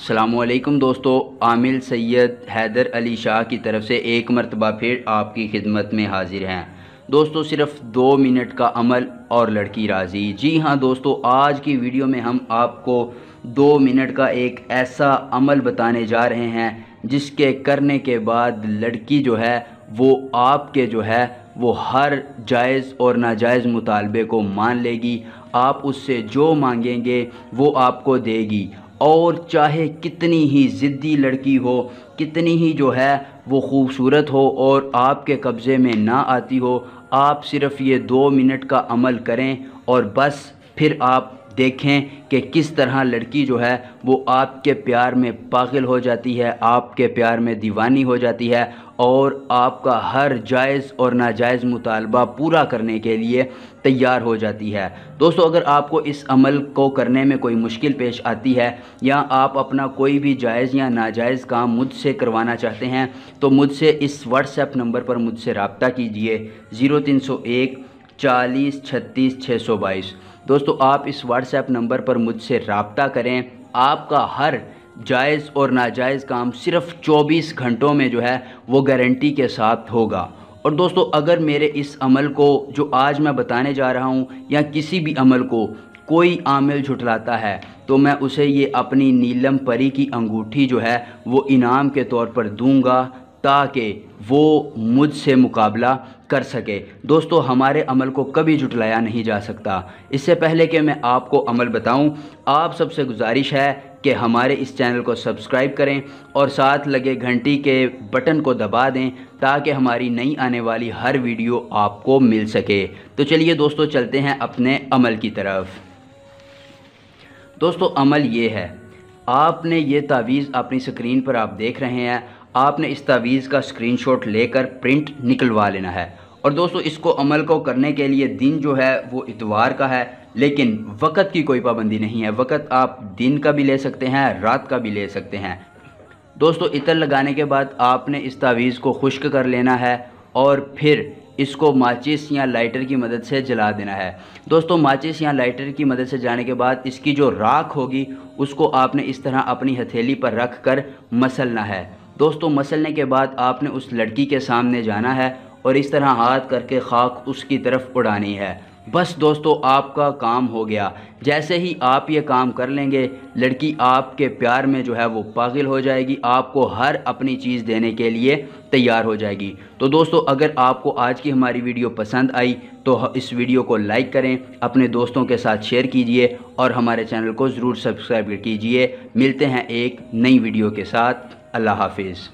अस्सलामु अलैकुम दोस्तों, आमिल सैयद हैदर अली शाह की तरफ से एक मरतबा फिर आपकी खिदमत में हाजिर हैं। दोस्तों सिर्फ 2 मिनट का अमल और लड़की राज़ी। जी हाँ दोस्तों, आज की वीडियो में हम आपको 2 मिनट का एक ऐसा अमल बताने जा रहे हैं जिसके करने के बाद लड़की जो है वो आपके वो हर जायज़ और नाजायज़ मुतालबे को मान लेगी। आप उससे जो मांगेंगे वो आपको देगी, और चाहे कितनी ही ज़िद्दी लड़की हो, कितनी ही वो ख़ूबसूरत हो और आपके कब्ज़े में ना आती हो, आप सिर्फ़ ये 2 मिनट का अमल करें और बस फिर आप देखें कि किस तरह लड़की वो आपके प्यार में पागल हो जाती है, आपके प्यार में दीवानी हो जाती है और आपका हर जायज़ और नाजायज़ मुतालबा पूरा करने के लिए तैयार हो जाती है। दोस्तों अगर आपको इस अमल को करने में कोई मुश्किल पेश आती है या आप अपना कोई भी जायज़ या नाजायज़ काम मुझसे करवाना चाहते हैं तो मुझसे इस व्हाट्सएप नंबर पर मुझसे रब्ता कीजिए 0301 40 36 622। दोस्तों आप इस व्हाट्सएप नंबर पर मुझसे रब्ता करें, आपका हर जायज़ और नाजायज़ काम सिर्फ़ 24 घंटों में वो गारंटी के साथ होगा। और दोस्तों अगर मेरे इस अमल को जो आज मैं बताने जा रहा हूँ या किसी भी अमल को कोई आमिल झुटलाता है तो मैं उसे ये अपनी नीलम परी की अंगूठी वो इनाम के तौर पर दूंगा ताकि वो मुझसे मुकाबला कर सके। दोस्तों हमारे अमल को कभी झुटलाया नहीं जा सकता। इससे पहले कि मैं आपको अमल बताऊं, आप सबसे गुजारिश है कि हमारे इस चैनल को सब्सक्राइब करें और साथ लगे घंटी के बटन को दबा दें ताकि हमारी नई आने वाली हर वीडियो आपको मिल सके। तो चलिए दोस्तों चलते हैं अपने अमल की तरफ। दोस्तों अमल ये है, आपने ये तावीज़ अपनी स्क्रीन पर आप देख रहे हैं, आपने इस तावीज़ का स्क्रीनशॉट लेकर प्रिंट निकलवा लेना है। और दोस्तों इसको अमल को करने के लिए दिन वो इतवार का है, लेकिन वक़्त की कोई पाबंदी नहीं है। वक़्त आप दिन का भी ले सकते हैं, रात का भी ले सकते हैं। दोस्तों इतर लगाने के बाद आपने इस तावीज़ को खुश्क कर लेना है और फिर इसको माचिस या लाइटर की मदद से जला देना है। दोस्तों माचिस या लाइटर की मदद से जलाने के बाद इसकी जो राख होगी उसको आपने इस तरह अपनी हथेली पर रख कर मसलना है। दोस्तों मसलने के बाद आपने उस लड़की के सामने जाना है और इस तरह हाथ करके खाक उसकी तरफ उड़ानी है। बस दोस्तों आपका काम हो गया। जैसे ही आप ये काम कर लेंगे लड़की आपके प्यार में वो पागल हो जाएगी, आपको हर अपनी चीज़ देने के लिए तैयार हो जाएगी। तो दोस्तों अगर आपको आज की हमारी वीडियो पसंद आई तो इस वीडियो को लाइक करें, अपने दोस्तों के साथ शेयर कीजिए और हमारे चैनल को ज़रूर सब्सक्राइब कीजिए। मिलते हैं एक नई वीडियो के साथ। अल्लाह हाफिज़।